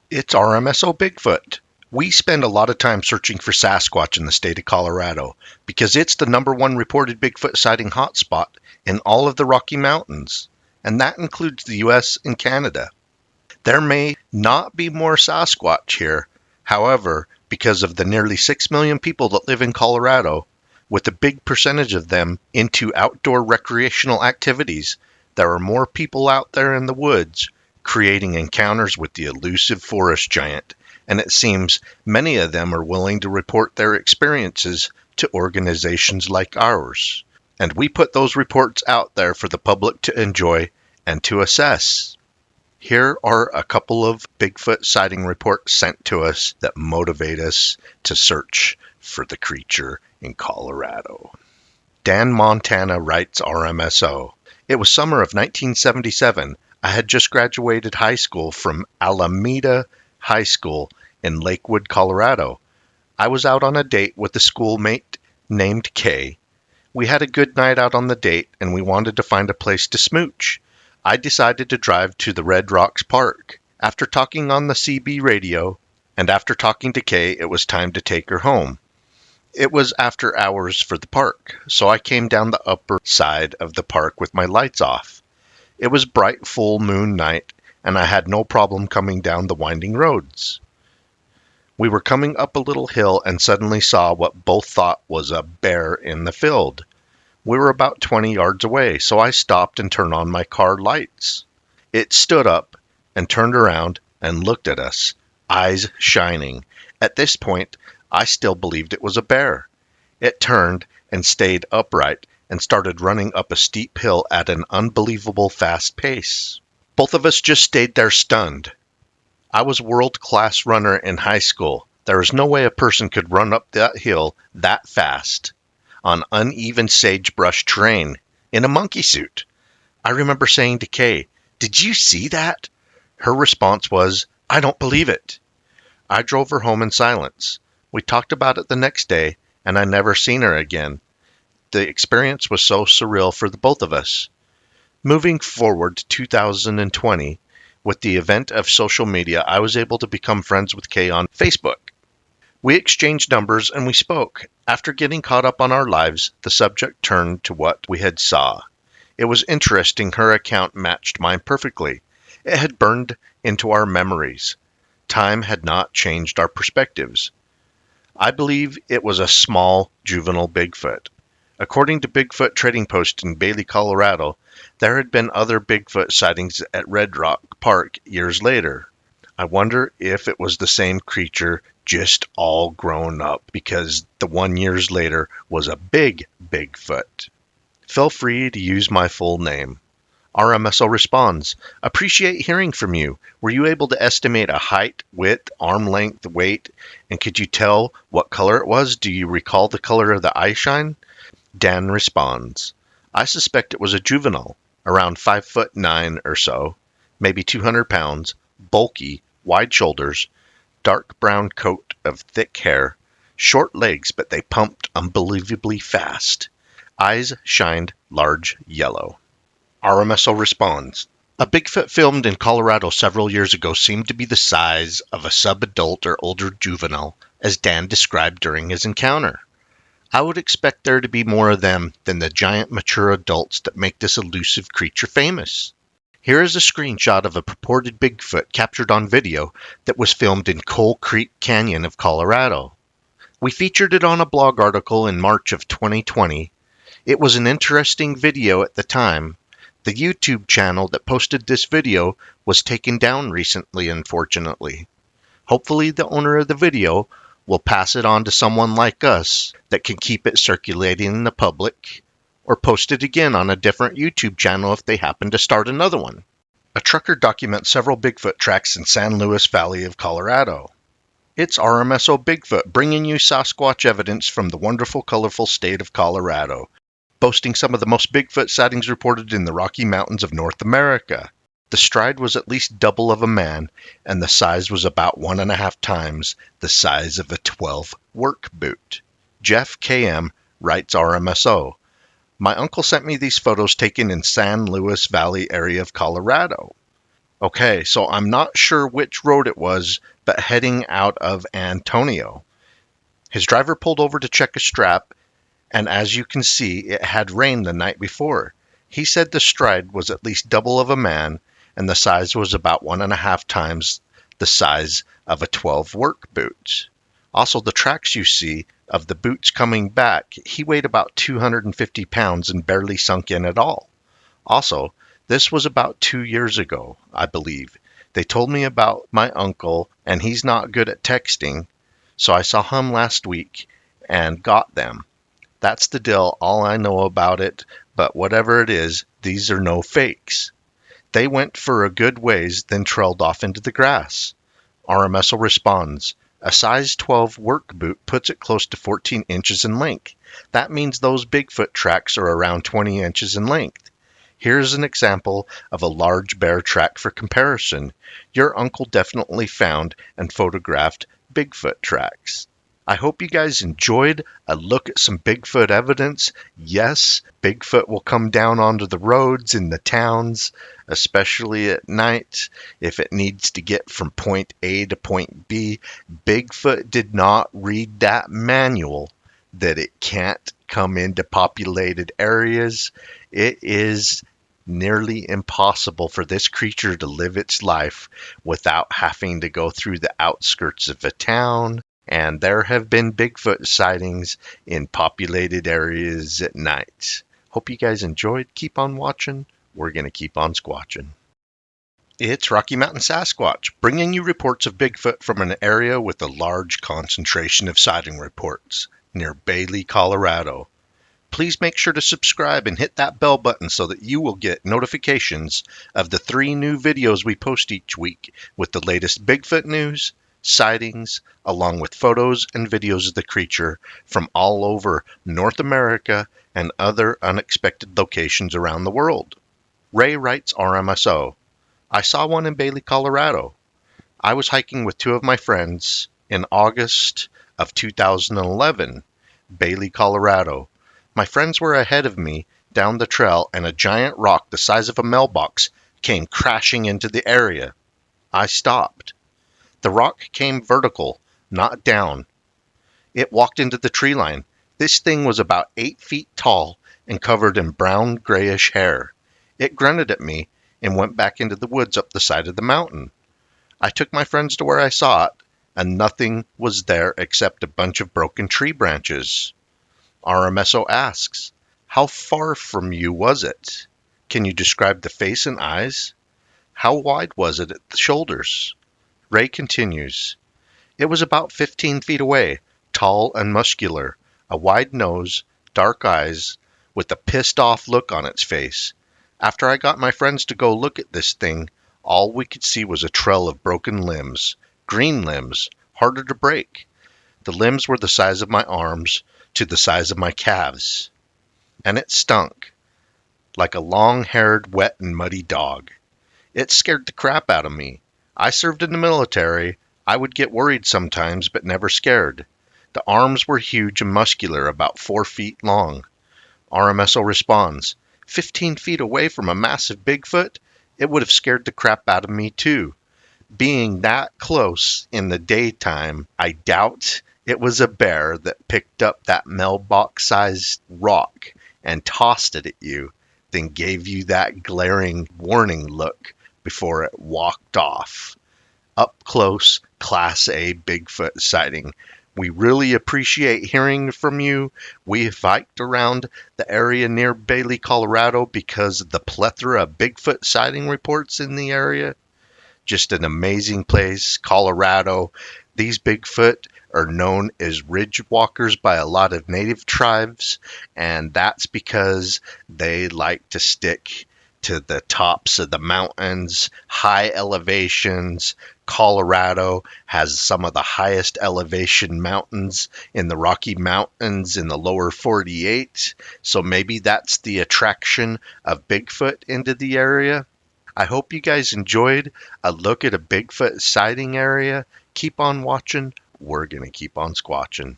It's RMSO Bigfoot. We spend a lot of time searching for Sasquatch in the state of Colorado because it's the number one reported Bigfoot sighting hotspot in all of the Rocky Mountains, and that includes the US and Canada. There may not be more Sasquatch here, however, because of the nearly 6 million people that live in Colorado, with a big percentage of them into outdoor recreational activities, there are more people out there in the woods creating encounters with the elusive forest giant, and it seems many of them are willing to report their experiences to organizations like ours. And we put those reports out there for the public to enjoy and to assess. Here are a couple of Bigfoot sighting reports sent to us that motivate us to search for the creature in Colorado. Dan Montana writes RMSO. It was summer of 1977. I had just graduated high school from Alameda High School in Lakewood, Colorado. I was out on a date with a schoolmate named Kay. We had a good night out on the date, and we wanted to find a place to smooch. I decided to drive to the Red Rocks Park. After talking on the CB radio, and after talking to Kay, it was time to take her home. It was after hours for the park, so I came down the upper side of the park with my lights off. It was bright full moon night, and I had no problem coming down the winding roads. We were coming up a little hill and suddenly saw what both thought was a bear in the field. We were about 20 yards away, so I stopped and turned on my car lights. It stood up and turned around and looked at us, eyes shining. At this point, I still believed it was a bear. It turned and stayed upright and started running up a steep hill at an unbelievable fast pace. Both of us just stayed there stunned. I was a world-class runner in high school. There was no way a person could run up that hill that fast on uneven sagebrush terrain in a monkey suit. I remember saying to Kay, "Did you see that?" Her response was, "I don't believe it." I drove her home in silence. We talked about it the next day, and I never seen her again. The experience was so surreal for the both of us. Moving forward to 2020, with the event of social media, I was able to become friends with Kay on Facebook. We exchanged numbers and we spoke. After getting caught up on our lives, the subject turned to what we had saw. It was interesting her account matched mine perfectly. It had burned into our memories. Time had not changed our perspectives. I believe it was a small, juvenile Bigfoot. According to Bigfoot Trading Post in Bailey, Colorado, there had been other Bigfoot sightings at Red Rock Park years later. I wonder if it was the same creature, just all grown up, because the one years later was a big Bigfoot. Feel free to use my full name. RMSO responds, appreciate hearing from you. Were you able to estimate a height, width, arm length, weight, and could you tell what color it was? Do you recall the color of the eye shine? Dan responds, I suspect it was a juvenile, around 5'9" or so, maybe 200 pounds, bulky, wide shoulders, dark brown coat of thick hair, short legs, but they pumped unbelievably fast. Eyes shined large yellow. RMSO responds, a Bigfoot filmed in Colorado several years ago seemed to be the size of a sub-adult or older juvenile, as Dan described during his encounter. I would expect there to be more of them than the giant mature adults that make this elusive creature famous. Here is a screenshot of a purported Bigfoot captured on video that was filmed in Coal Creek Canyon of Colorado. We featured it on a blog article in March of 2020. It was an interesting video at the time. The YouTube channel that posted this video was taken down recently, unfortunately. Hopefully the owner of the video will pass it on to someone like us that can keep it circulating in the public, or post it again on a different YouTube channel if they happen to start another one. A trucker documents several Bigfoot tracks in San Luis Valley of Colorado. It's RMSO Bigfoot bringing you Sasquatch evidence from the wonderful, colorful state of Colorado, boasting some of the most Bigfoot sightings reported in the Rocky Mountains of North America. The stride was at least double of a man, and the size was about 1.5 times the size of a 12 work boot. Jeff KM writes RMSO. My uncle sent me these photos taken in San Luis Valley area of Colorado. Okay, so I'm not sure which road it was, but heading out of Antonio. His driver pulled over to check a strap, and as you can see, it had rained the night before. He said the stride was at least double of a man, and the size was about 1.5 times the size of a 12 work boot. Also, the tracks you see of the boots coming back, he weighed about 250 pounds and barely sunk in at all. Also, this was about 2 years ago, I believe. They told me about my uncle, and he's not good at texting, so I saw him last week and got them. That's the deal, all I know about it, but whatever it is, these are no fakes. They went for a good ways, then trailed off into the grass. RMSO responds, a size 12 work boot puts it close to 14 inches in length. That means those Bigfoot tracks are around 20 inches in length. Here's an example of a large bear track for comparison. Your uncle definitely found and photographed Bigfoot tracks. I hope you guys enjoyed a look at some Bigfoot evidence. Yes, Bigfoot will come down onto the roads in the towns, especially at night, if it needs to get from point A to point B. Bigfoot did not read that manual that it can't come into populated areas. It is nearly impossible for this creature to live its life without having to go through the outskirts of a town, and there have been Bigfoot sightings in populated areas at night. Hope you guys enjoyed. Keep on watching. We're going to keep on squatching. It's Rocky Mountain Sasquatch, bringing you reports of Bigfoot from an area with a large concentration of sighting reports near Bailey, Colorado. Please make sure to subscribe and hit that bell button so that you will get notifications of the 3 new videos we post each week with the latest Bigfoot news, sightings, along with photos and videos of the creature from all over North America and other unexpected locations around the world. Ray writes RMSO. I saw one in Bailey, Colorado. I was hiking with 2 of my friends in August of 2011, Bailey, Colorado. My friends were ahead of me down the trail, and a giant rock the size of a mailbox came crashing into the area. I stopped. The rock came vertical, not down. It walked into the tree line. This thing was about 8 feet tall and covered in brown grayish hair. It grunted at me and went back into the woods up the side of the mountain. I took my friends to where I saw it, and nothing was there except a bunch of broken tree branches. RMSO asks, how far from you was it? Can you describe the face and eyes? How wide was it at the shoulders? Ray continues, it was about 15 feet away, tall and muscular, a wide nose, dark eyes, with a pissed off look on its face. After I got my friends to go look at this thing, all we could see was a trail of broken limbs, green limbs, harder to break. The limbs were the size of my arms to the size of my calves. And it stunk, like a long-haired, wet and muddy dog. It scared the crap out of me. I served in the military. I would get worried sometimes, but never scared. The arms were huge and muscular, about 4 feet long. RMSO responds, 15 feet away from a massive Bigfoot? It would have scared the crap out of me too. Being that close in the daytime, I doubt it was a bear that picked up that mailbox-sized rock and tossed it at you, then gave you that glaring warning look before it walked off. Up close, Class A Bigfoot sighting. We really appreciate hearing from you. We've hiked around the area near Bailey, Colorado because of the plethora of Bigfoot sighting reports in the area. Just an amazing place, Colorado. These Bigfoot are known as ridge walkers by a lot of native tribes, and that's because they like to stick to the tops of the mountains, high elevations. Colorado has some of the highest elevation mountains in the Rocky Mountains in the lower 48, so maybe that's the attraction of Bigfoot into the area. I hope you guys enjoyed a look at a Bigfoot sighting area. Keep on watching. We're going to keep on squatching.